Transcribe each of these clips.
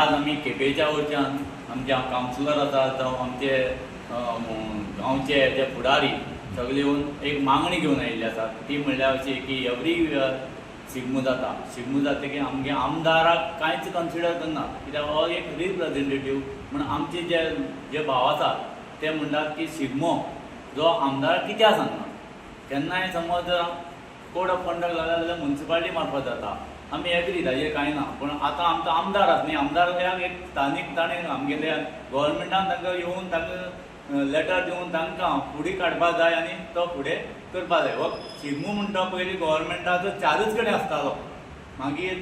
आज आमी केपेंच्या वयच्यान आमचे कावन्सिलर आसा जावं आमचे गांवचे जे फुडारी सगळे येवन एक मागणी घेवन आयिल्ली आसा ती म्हणल्यार अशी की एवरी शिगमो जाता शिगमो जातकीर आमगे आमदाराक कांयच कन्सिडर करना कित्याक हो एक रिप्रेझेंटेटीव म्हणून आमचे जे भाव आसात ते म्हणटात की शिगमो जो आमदार कित्याक सांगना केन्नाय समज कोड ऑफ कंडक्ट लागला जाल्यार म्युन्सिपालिटी मार्फत जाता आमी एग्री ताजेर कांय ना पूण आतां आमचो आमदार आसा न्ही आमदाराक एक स्थानीक ताणें आमगेल्या गोवोरमेंटान तांकां येवन तांकां लेटर दिवन तांकां फुडें काडपाक जाय आनी तो फुडें करपाक जाय हो शिगमो म्हणटा पयलीं गोवोरमेंटाचो चारूच कडेन आसतालो मागीर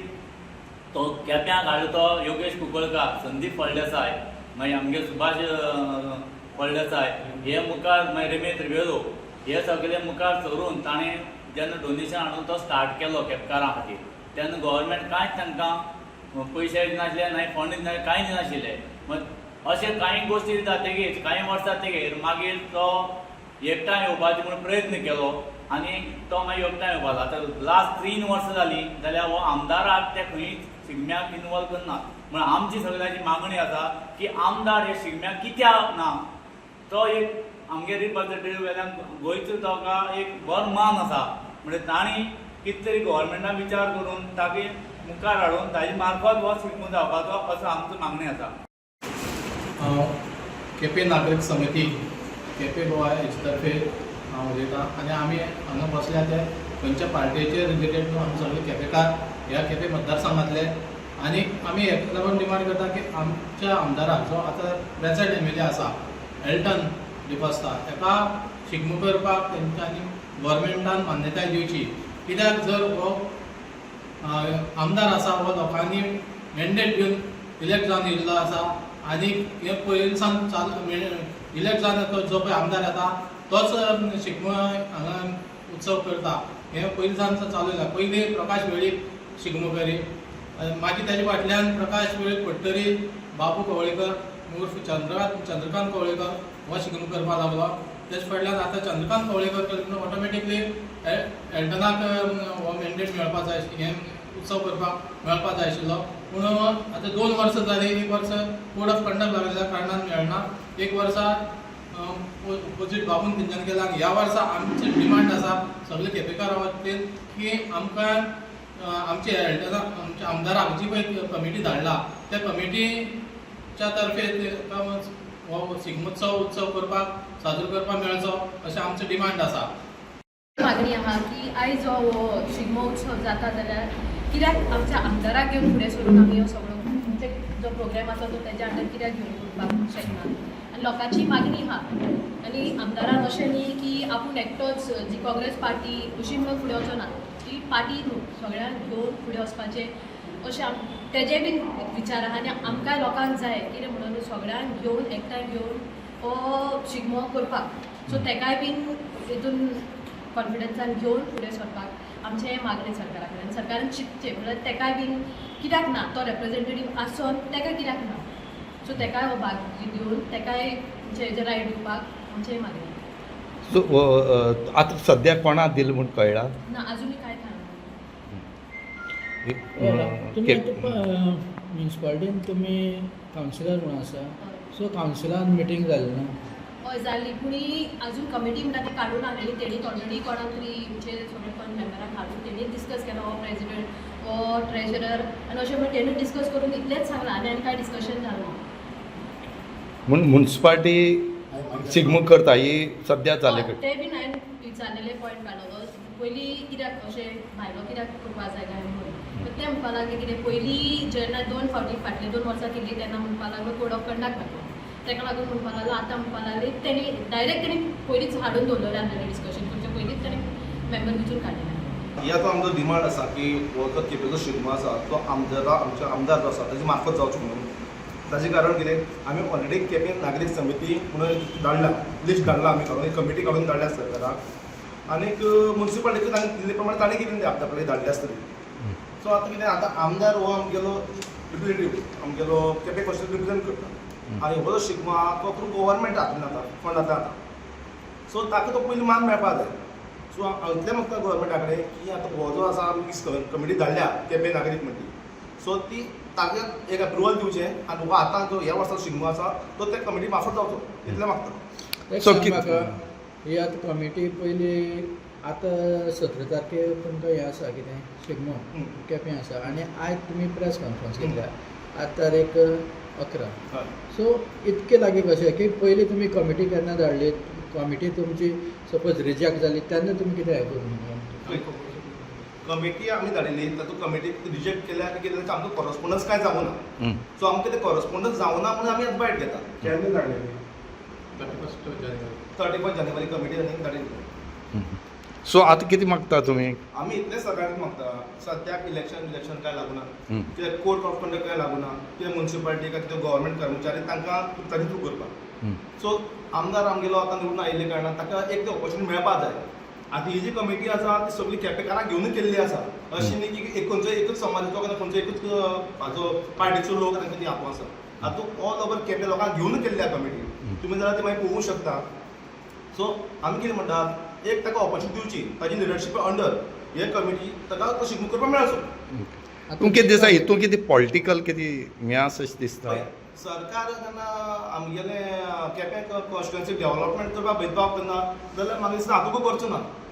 तो केप्यां हाडलो तो योगेश कुंकळकार संदीप फळदेसाय मागीर आमगे सुभाष फळदेसाय हे मुखार मागीर रमेश त्रिवेलो हे सगळे मुखार सरून ताणें जेन्ना डोनेशन हाडून तो स्टार्ट केलो केपकारां खातीर तेन्ना गोवोरमेंट कांयच तांकां पयशे दिनाशिल्ले ना फंड दिनाशिल्ले कांय दिनाशिल्ले मागीर अशें कांय गोश्टी जातकीर कांय वर्सां जातकीर मागीर तो एकठांय येवपाचो म्हणून प्रयत्न केलो आनी तो मागीर एकठांय येवपाक आतां लास्ट 3 वर्सां जालीं जाल्यार हो आमदाराक ते खंय शिगम्याक इनवॉल्व करना म्हण आमची सगळ्यांची मागणी आसा की आमदार हे शिगम्याक कित्याक ना तो एक आमगे रिप्रेझेंटेटीव वेल्यान गोंयचो ताका एक बरो मान आसा म्हणजे तांणी कितें तरी गोवोरमेंटान विचार करून ताका मुखार हाडून ताजे मार्फत हो शिगमो जावपाचो असो आमचो मागणी आसा. केपें नागरीक समिती केपें गोवा हेचे तर्फे हांव उलयतां आनी आमी हांगा बसल्या ते खंयच्या पार्टीचे रिलेटेड न्हू आमी सगळे केपेंकार ह्या केपें मतदारसंघातले आनी आमी हेका लागून डिमांड करता की आमच्या आमदाराक जो आतां प्रेझेंट एम.एल.ए. आसा एल्टन डिकोस्ता ताका शिगमो करपाक तेंच्यांनी गोवोरमेंटान मान्यताय दिवची कित्याक जर हो आमदार आसा हो लोकांनी मॅन्डेट घेवन इलेक्ट जावन येयल्लो आसा आनी हे पयलींसान चालू इलेक्ट जावन तो जो पळय आमदार येता तोच शिगमो हांगा उत्सव करता हे पयलींसान चालू जाला पयलीं प्रकाश वेळीप शिगमो करी मागीर ताजे फाटल्यान प्रकाश वेळीप पडटरी बाबू कवळेकर उर्फ चंद्रकांत कवळेकर हो शिगमो करपाक लागलो तेच फाटल्यान आतां चंद्रकांत कवळेकर करता ऑटोमॅटिकली एल्टनाक हो मॅन्डेट मेळपा जाय हें उत्सव करपाक मेळपा जाय आशिल्लो पूण आतां 2 वर्सां जालीं 1 वर्स कोड ऑफ कंडक्ट लागलेल्या कारणान मेळना 1 वर्सा ऑपोजीट बाबून तेंच्यांनी केला आनी ह्या वर्सा आमची डिमांड आसा सगळे केपेंकार वतीन की आमकां आमचे एल्टना आमच्या आमदाराक जी पळय कमिटी धाडला त्या कमिटीच्या तर्फे हो शिगमोत्सव उत्सव करपाक साजरो करपाक मेळचो अशें आमचें डिमांड आसा. मागणी आहा की आयज हो शिगमो उत्सव जाता जाल्यार कित्याक आमच्या आमदाराक घेवन फुडें सरून आमी हो सगळो म्हणजे जो प्रोग्राम आसा तो तेज्या अंडर कित्याक घेवन करपाक शकना आनी लोकांची मागणी आहा आनी आमदारान अशें न्ही की आपूण एकटोच जी काँग्रेस पार्टी अशी म्हणून फुडें वचो ना ती पार्टी न्हू सगळ्यांक घेवन फुडें वचपाचें अशें तेजे बीन विचार आहा आनी आमकांय लोकांक जाय कितें म्हणून सगळ्यांक घेवन एकठांय घेवन हो शिगमो करपाक सो तेकाय बीन हितून कॉन्फिडन्सान घेवन फुडें सरपाक आमचें मागणी सरकारा कडेन सरकारान चिंतचें म्हणल्यार तेकाय बीन कित्याक ना तो रेप्रेझेंटेटीव आसून तेका कित्याक ना सो तेकाय हो भाग दिवन तेकाय हेजे रायट दिवपाक आमचें मागणी. सो आतां सद्या कोणाक दिलें म्हूण कळ्ळां ना अजुनूय कांय तुमी म्युन्सिपालिटीन तुमी कावन्सिलर म्हणून आसा सो कावन्सिलान मिटींग जाली ना हय जाली पूण अजून कमिटी म्हणटा ती काडून हाडलेली तेणी ऑलरेडी कोणाक तरी म्हणजे सगळे कोण मेंबराक हाडून तेणी डिस्कस केलो हो प्रेजिडेंट हो ट्रेजरर आनी अशें म्हणून तेणी डिस्कस करून इतलेंच सांगलां आनी कांय डिस्कशन जालें ना म्हूण म्युन्सिपालिटी शिगमो करता ही सद्या जाले ते बीन हांवें विचारलेले पॉयंट काडलो पयलीं कित्याक अशें भायलो कित्याक करपा जाय काय म्हणून ते म्हणपा लागले कितें पयलीं जेन्ना 2 फावटी फाटले 2 वर्सां केल्ली तेन्ना म्हणपा लागलो कोड ऑफ कंडक्ट नाका तेका लागून म्हणपा लागलो आतां म्हणपा लागले तेणी डायरेक्ट तेणी पयलींच हाडून दवरलेलें आसलेलें डिस्कशन करचे पयलींच तेणी मेंबर वचून काडलेलें. ही आतां आमचो डिमांड आसा की हो जो केपेंचो शिगमो आसा तो आमच्या आमदार जो आसा ताजे मार्फत जावचो म्हणून ताजें कारण कितें आमी ऑलरेडी केपें नागरीक समिती म्हणून धाडला लिस्ट धाडला आमी काडून कमिटी काडून धाडल्या सरकाराक आनीक म्युन्सिपालिटी तांणी दिल्ले प्रमाणे ताणें कितें आपल्या कडेन धाडले आसतली सो आतां कितें आतां आमदार हो आमगेलो रिप्रेझेंटेटीव आमगेलो केपें कॉन्स्टिट्युएंसी रिप्रेझेंट करता आनी हो जो शिगमो आहा तो थ्रू गोवोरमेंट हातूंत जाता फंड जाता सो ताका तो पयलीं मान मेळपाक जाय सो हांव इतलें म्हणटा गोवोरमेंटा कडेन की आतां हो जो आसा आमी कमिटी धाडल्या केपें नागरीक म्हणटी सो ती ताका एक अप्रुवल दिवचें आनी तुका आतां जो ह्या वर्सा शिगमो आसा तो त्या कमिटी मार्फत जावचो इतलें मागता एक So, सांग कित- म्हाका ही आतां कमिटी पयली आतां 17 तारखेर तुमकां हें आसा कितें शिगमो केपें आसा आनी आयज तुमी प्रेस कॉन्फरन्स घेतल्या आठ तारीख 11 हय सो इतके लागीं कशें की पयली तुमी कमिटी केन्ना धाडली कमिटी तुमची सपोज रिजेक्ट जाली तेन्ना तुमी कितें हें करूंक कमिटी आमी धाडिल्ली तातूंत कमिटी रिजेक्ट केल्या कितें ताचें आमकां कॉरस्पॉन्डन्स कांय जावं ना सो आमकां तें कॉरस्पॉन्डन्स जावं ना म्हणून आमी बायट घेता केन्ना धाडलेली 31 जानेवारी 31 जानेवारी कमिटी धाडिल्ली सो आतां कितें मागता तुमी आमी इतलें सगळ्यांक मागता सद्याक इलेक्शन काय लागूना हं. कित्याक कोड ऑफ कंडक्ट काय लागूना कितें म्युन्सिपालिटी काय कितें गव्हर्मेंट कर्मचारी तांकां ताचे थ्रू करपाक सो आमदार आमगेलो आतां निवडून आयिल्ले कारणान ताका एक ती ऑपॉर्च्युनिटी मेळपाक जाय आतां ही जी कमिटी आसा ती सगळी केपेकारां घेवन केल्ली आसा अशी न्ही की एक खंयचो एकूच समाजाचो ना खंयचो एकूच हाजो पार्टीचो लोक तांकां ती आपो आसा हातूंत ऑल ओवर केपें लोकांक घेवन केल्ली आसा कमिटी तुमी जाल्यार ती मागीर पळोवंक शकता सो आमी कितें म्हणटात एक ताका ऑपॉर्च्युनिटी दिवची ताजी लिडरशीप अंडर हे कमिटी ताका तो शिगमो करपाक मेळचो तुमकां कितें दिसता हितून कितें पॉलिटिकल कितें हें आसा अशें दिसता सरकार जेन्ना आमगेले केपें कॉन्स्टिट्युएन्सी डेव्हलपमेंट करपाक भेदभाव करना जाल्यार म्हाका दिसता हातूंक करचो ना